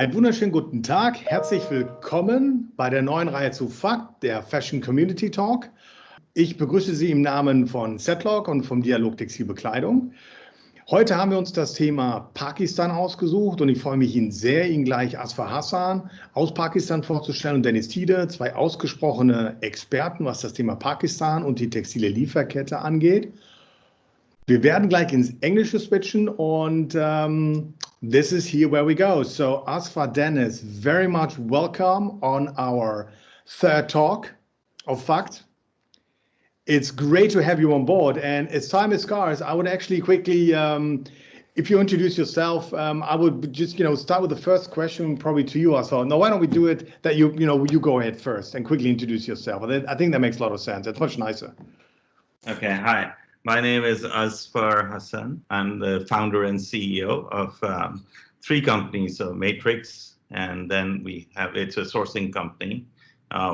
Einen wunderschönen guten Tag. Herzlich willkommen bei der neuen Reihe zu Fakt, der Fashion Community Talk. Ich begrüße Sie im Namen von Setlog und vom Dialog Textil-Bekleidung. Heute haben wir uns das Thema Pakistan ausgesucht und ich freue mich Ihnen gleich Azfar Hasan aus Pakistan vorzustellen und Deniz Thiede, zwei ausgesprochene Experten, was das Thema Pakistan und die textile Lieferkette angeht. Wir werden gleich ins Englische switchen und this is here where we go. So Azfar, Deniz, very much welcome on our third talk of Fact. It's great to have you on board, and as time is scarce, I would actually quickly, if you introduce yourself, I would just start with the first question, probably to you, Azfar. No, why don't we do it that you go ahead first and quickly introduce yourself? I think that makes a lot of sense. It's much nicer. Okay, hi. My name is Azfar Hasan. I'm the founder and CEO of three companies, so Matrix, and then it's a sourcing company.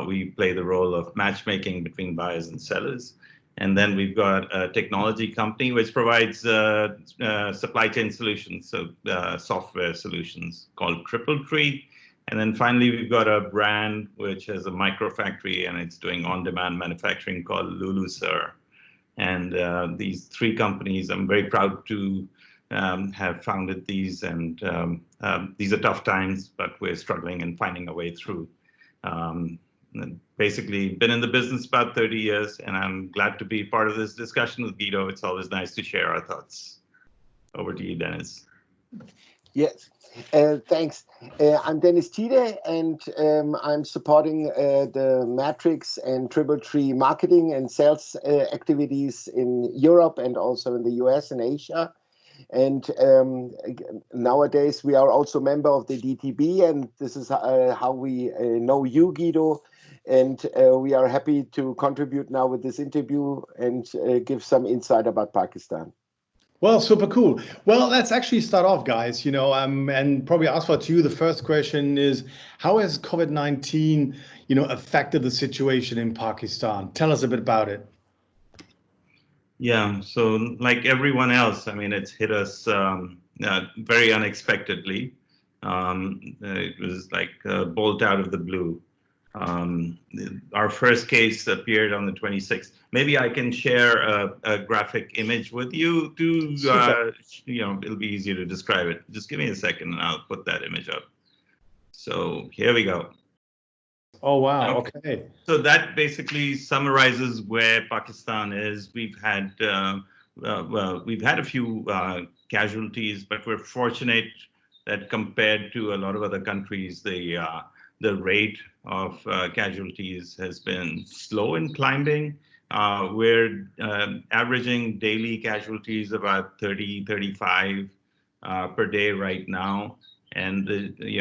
We play the role of matchmaking between buyers and sellers. And then we've got a technology company which provides supply chain solutions, so software solutions called Tree. And then finally, we've got a brand which has a micro factory and it's doing on-demand manufacturing called Lulu Sir. And these three companies, I'm very proud to have founded these, and these are tough times, but we're struggling and finding a way through. Basically, been in the business about 30 years, and I'm glad to be part of this discussion with Guido. It's always nice to share our thoughts. Over to you, Deniz. Yes, thanks. I'm Deniz Thiede, and I'm supporting the Matrix and Tree marketing and sales activities in Europe and also in the US and Asia. And nowadays we are also a member of the DTB, and this is how we know you, Guido. And we are happy to contribute now with this interview and give some insight about Pakistan. Well, super cool. Well, let's actually start off, guys, and probably Azfar, to you, the first question is, how has COVID-19, affected the situation in Pakistan? Tell us a bit about it. Yeah, so like everyone else, I mean, it's hit us very unexpectedly. It was like a bolt out of the blue. Our first case appeared on the 26th. Maybe I can share a graphic image with you to, it'll be easier to describe it. Just give me a second and I'll put that image up. So here we go. Oh, wow. Okay. So that basically summarizes where Pakistan is. We've had a few casualties, but we're fortunate that compared to a lot of other countries, the rate of casualties has been slow in climbing. We're averaging daily casualties about 30, 35 per day right now. And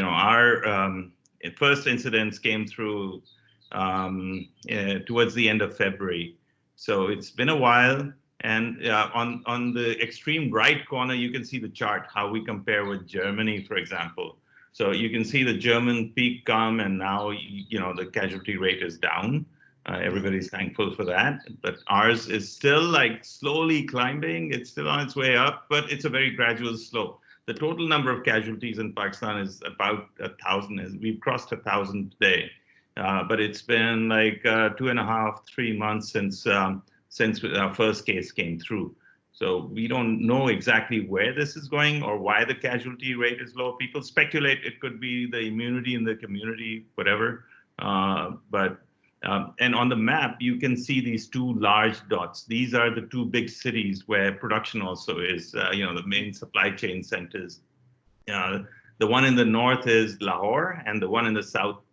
our first incidents came through towards the end of February. So it's been a while. And on the extreme right corner, you can see the chart, how we compare with Germany, for example. So you can see the German peak come, and now, the casualty rate is down. Everybody's thankful for that. But ours is still like slowly climbing. It's still on its way up, but it's a very gradual slope. The total number of casualties in Pakistan is about 1,000. We've crossed 1,000 today. But it's been like 2.5, 3 months since our first case came through. So we don't know exactly where this is going or why the casualty rate is low. People speculate it could be the immunity in the community, whatever. And on the map, you can see these two large dots. These are the two big cities where production also is, the main supply chain centers. The one in the north is Lahore, and the one in the south,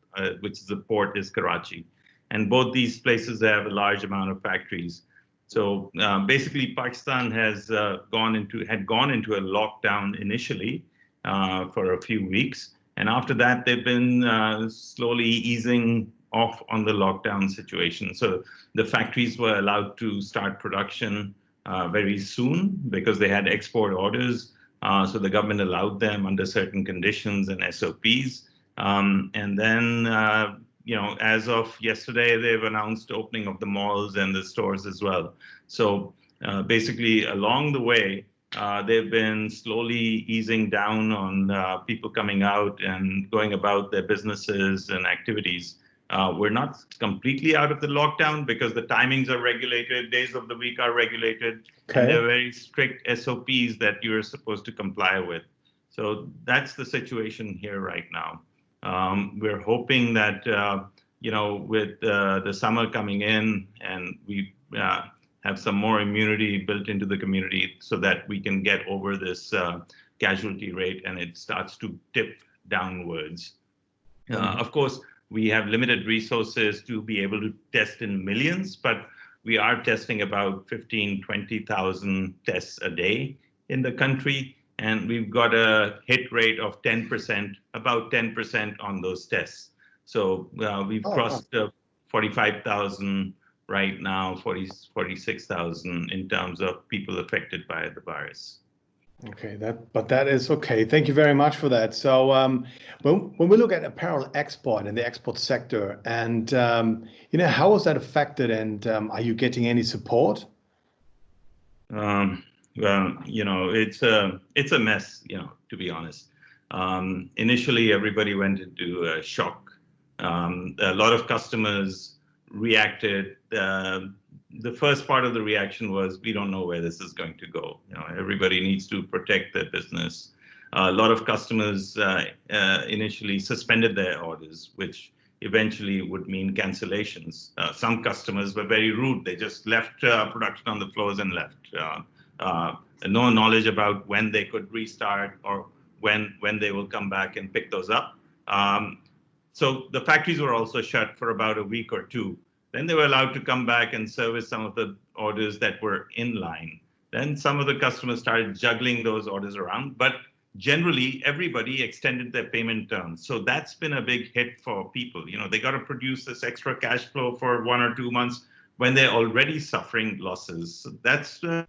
which is the port, is Karachi. And both these places have a large amount of factories. So basically, Pakistan had gone into a lockdown initially for a few weeks. And after that, they've been slowly easing off on the lockdown situation. So the factories were allowed to start production very soon because they had export orders. So the government allowed them under certain conditions and SOPs. And then as of yesterday, they've announced opening of the malls and the stores as well. So basically, along the way, they've been slowly easing down on people coming out and going about their businesses and activities. We're not completely out of the lockdown because the timings are regulated, days of the week are regulated, and there are very strict SOPs that you're supposed to comply with. So that's the situation here right now. We're hoping that, with the summer coming in and we have some more immunity built into the community so that we can get over this casualty rate and it starts to tip downwards. Of course, we have limited resources to be able to test in millions, but we are testing about 20,000 tests a day in the country. And we've got a hit rate of 10%, about 10% on those tests. So we've crossed 45,000 right now, 46,000 in terms of people affected by the virus. Okay, that is okay. Thank you very much for that. So when we look at apparel export and the export sector, and how was that affected, and are you getting any support? Well, it's a mess, to be honest. Initially, everybody went into a shock. A lot of customers reacted. The first part of the reaction was, we don't know where this is going to go. Everybody needs to protect their business. A lot of customers initially suspended their orders, which eventually would mean cancellations. Some customers were very rude. They just left production on the floors and left. No knowledge about when they could restart or when they will come back and pick those up. So the factories were also shut for about a week or two. Then they were allowed to come back and service some of the orders that were in line. Then some of the customers started juggling those orders around, but generally everybody extended their payment terms. So that's been a big hit for people. They got to produce this extra cash flow for 1 or 2 months when they're already suffering losses. So that's a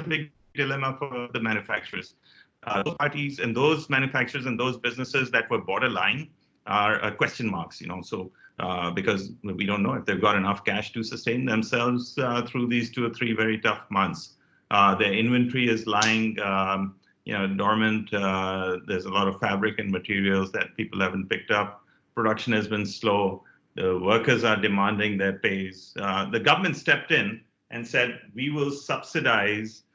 big dilemma for the manufacturers. Those parties and those manufacturers and those businesses that were borderline are question marks, so because we don't know if they've got enough cash to sustain themselves through these 2 or 3 very tough months. Their inventory is lying, dormant. There's a lot of fabric and materials that people haven't picked up. Production has been slow. The workers are demanding their pays. The government stepped in and said, we will subsidize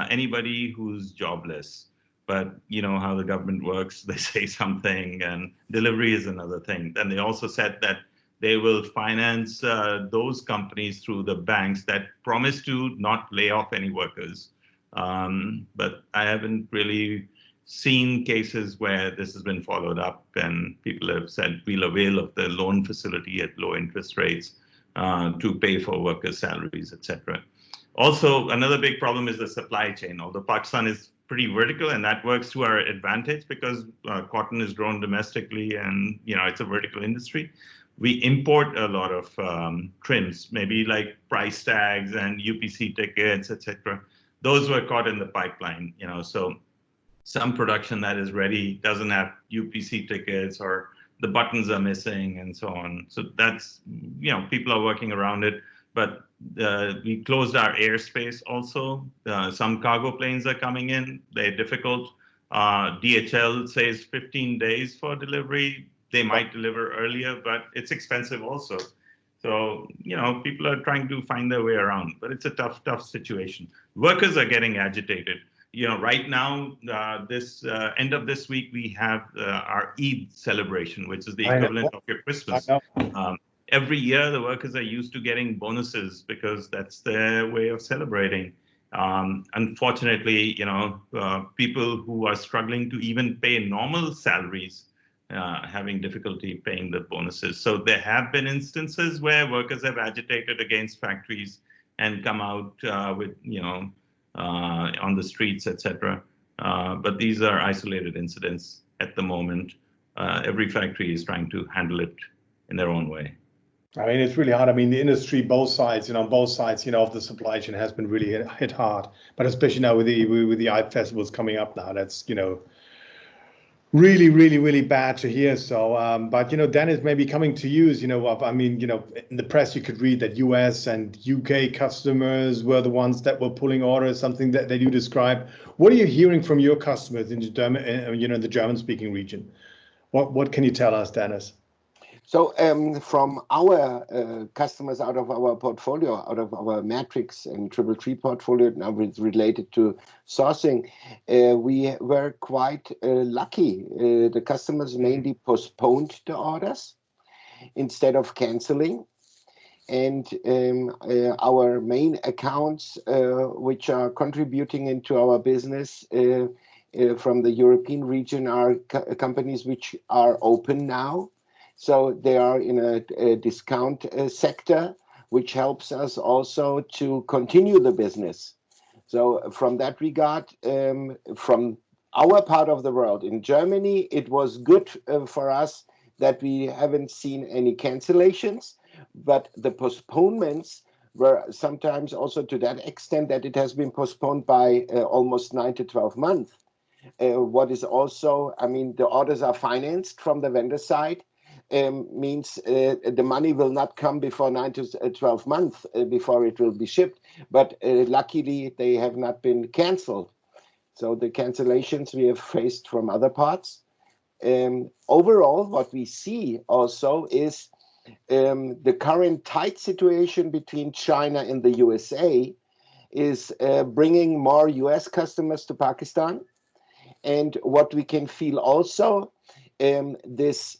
anybody who's jobless. But you know how the government works. They say something and delivery is another thing. And they also said that they will finance those companies through the banks that promise to not lay off any workers. But I haven't really seen cases where this has been followed up and people have said we'll avail of the loan facility at low interest rates to pay for workers' salaries, etc. Also, another big problem is the supply chain. Although Pakistan is pretty vertical, and that works to our advantage because cotton is grown domestically, and it's a vertical industry. We import a lot of trims, maybe like price tags and UPC tickets, etc. Those were caught in the pipeline, So some production that is ready doesn't have UPC tickets, or the buttons are missing, and so on. So that's people are working around it. But we closed our airspace also. Some cargo planes are coming in. They're difficult. DHL says 15 days for delivery. They might deliver earlier, but it's expensive also. So, people are trying to find their way around, but it's a tough situation. Workers are getting agitated. Right now, this end of this week, we have our Eid celebration, which is the equivalent of your Christmas. Every year, the workers are used to getting bonuses because that's their way of celebrating. Unfortunately, people who are struggling to even pay normal salaries, having difficulty paying the bonuses. So there have been instances where workers have agitated against factories and come out with, on the streets, etc. But these are isolated incidents at the moment. Every factory is trying to handle it in their own way. I mean, it's really hard. I mean, the industry, both sides, of the supply chain has been really hit hard. But especially now with the Eid festivals coming up now, that's, Really, really, really bad to hear. So, but Dennis, maybe coming to you is, I mean, in the press you could read that US and UK customers were the ones that were pulling orders, something that you described. What are you hearing from your customers in the the German-speaking region? What can you tell us, Dennis? So from our customers out of our portfolio, out of our matrix and triple tree portfolio, now it's related to sourcing, we were quite lucky. The customers mainly postponed the orders instead of canceling. And our main accounts, which are contributing into our business from the European region, are companies which are open now. So they are in a discount sector, which helps us also to continue the business. So from that regard, from our part of the world, in Germany, it was good for us that we haven't seen any cancellations, but the postponements were sometimes also to that extent that it has been postponed by almost 9 to 12 months. What is also, I mean, the orders are financed from the vendor side. Means the money will not come before 9 to 12 months before it will be shipped. But luckily, they have not been canceled. So the cancellations we have faced from other parts. Overall, what we see also is the current tight situation between China and the USA is bringing more US customers to Pakistan. And what we can feel also, this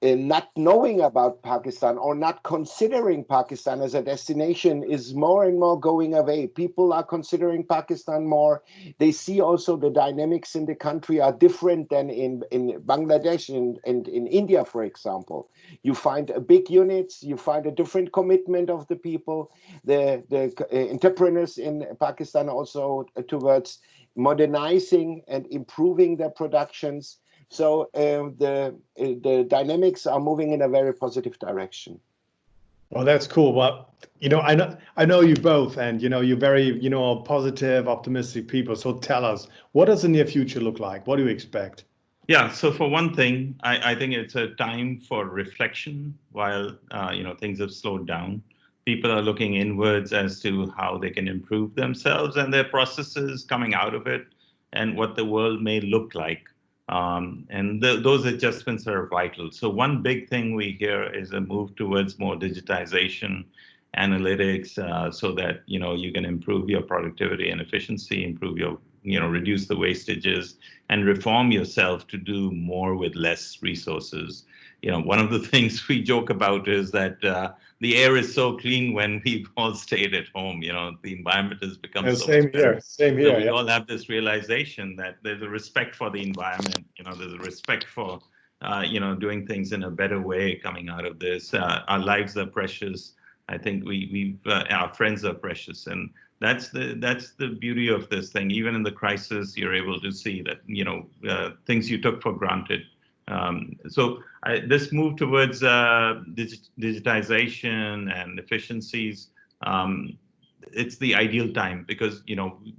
not knowing about Pakistan or not considering Pakistan as a destination is more and more going away. People are considering Pakistan more. They see also the dynamics in the country are different than in Bangladesh and in India, for example. You find big units, you find a different commitment of the people. The entrepreneurs in Pakistan also towards modernizing and improving their productions. So the dynamics are moving in a very positive direction. Well, that's cool. Well, I know you both, and you're very positive, optimistic people. So tell us, what does the near future look like? What do you expect? Yeah. So for one thing, I think it's a time for reflection while things have slowed down. People are looking inwards as to how they can improve themselves and their processes coming out of it, and what the world may look like. Those adjustments are vital. So one big thing we hear is a move towards more digitization, analytics, so that you can improve your productivity and efficiency, improve your reduce the wastages, and reform yourself to do more with less resources. One of the things we joke about is that the air is so clean when we've all stayed at home. The environment has become so much better. Same here. So we all have this realization that there's a respect for the environment. There's a respect for doing things in a better way coming out of this. Our lives are precious. I think our friends are precious, and that's the beauty of this thing. Even in the crisis, you're able to see that things you took for granted. So this move towards digitization and efficiencies, it's the ideal time because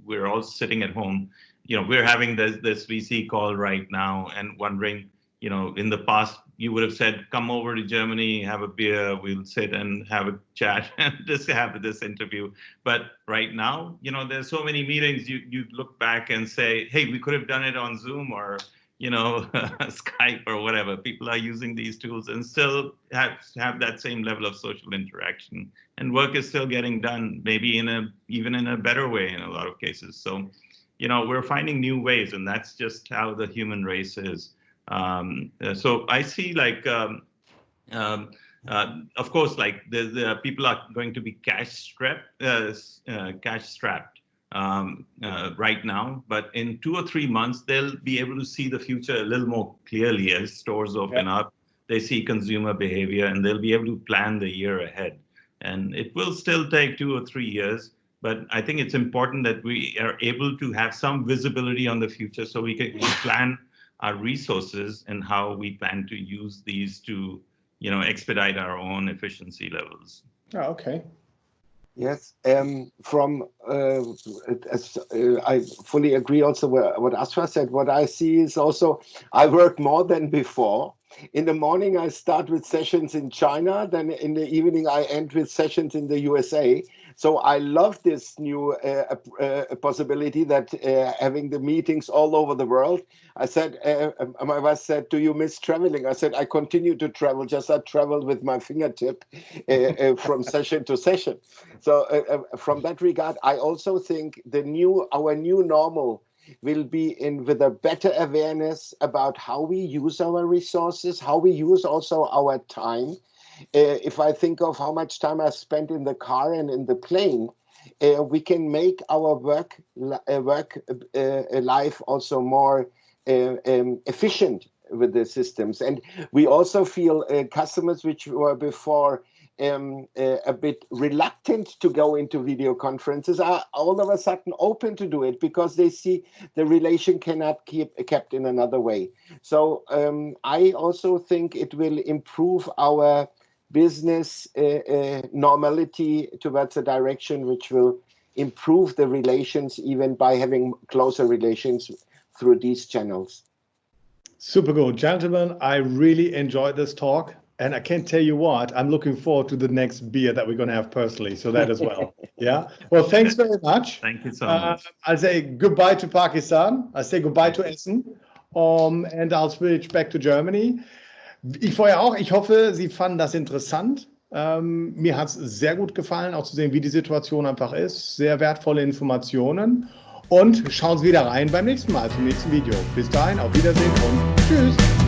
we're all sitting at home. We're having this VC call right now and wondering. In the past, you would have said, come over to Germany, have a beer, we'll sit and have a chat and just have this interview. But right now, there's so many meetings, you look back and say, hey, we could have done it on Zoom or, Skype or whatever. People are using these tools and still have that same level of social interaction. And work is still getting done, maybe even in a better way in a lot of cases. So, we're finding new ways, and that's just how the human race is. So I see of course, the people are going to be cash strapped right now, but in 2 or 3 months, they'll be able to see the future a little more clearly as stores open up. They see consumer behavior, and they'll be able to plan the year ahead. And it will still take 2 or 3 years, but I think it's important that we are able to have some visibility on the future so we can plan our resources and how we plan to use these to, expedite our own efficiency levels. Oh, okay. Yes, I fully agree also what Azfar said. What I see is also I work more than before. In the morning, I start with sessions in China. Then in the evening, I end with sessions in the USA. So I love this new possibility that having the meetings all over the world. I said, my wife said, "Do you miss traveling?" I said, "I continue to travel, just I travel with my fingertip from session to session." So from that regard, I also think our new normal will be with a better awareness about how we use our resources, how we use also our time. If I think of how much time I spent in the car and in the plane, we can make our work life also more efficient with the systems. And we also feel customers which were before a bit reluctant to go into video conferences are all of a sudden open to do it because they see the relation cannot kept in another way. So I also think it will improve our business normality towards a direction which will improve the relations even by having closer relations through these channels. Super good. Gentlemen, I really enjoyed this talk. And I can't tell you what, I'm looking forward to the next beer that we're going to have personally. So that as well. Yeah. Well, thanks very much. Thank you so much. I'll say goodbye to Pakistan. I'll say goodbye to Essen. And I'll switch back to Germany. Ich vorher auch. Ich hoffe, Sie fanden das interessant. Mir hat es sehr gut gefallen, auch zu sehen, wie die Situation einfach ist. Sehr wertvolle Informationen. Und schauen Sie wieder rein beim nächsten Mal, zum nächsten Video. Bis dahin, auf Wiedersehen und tschüss.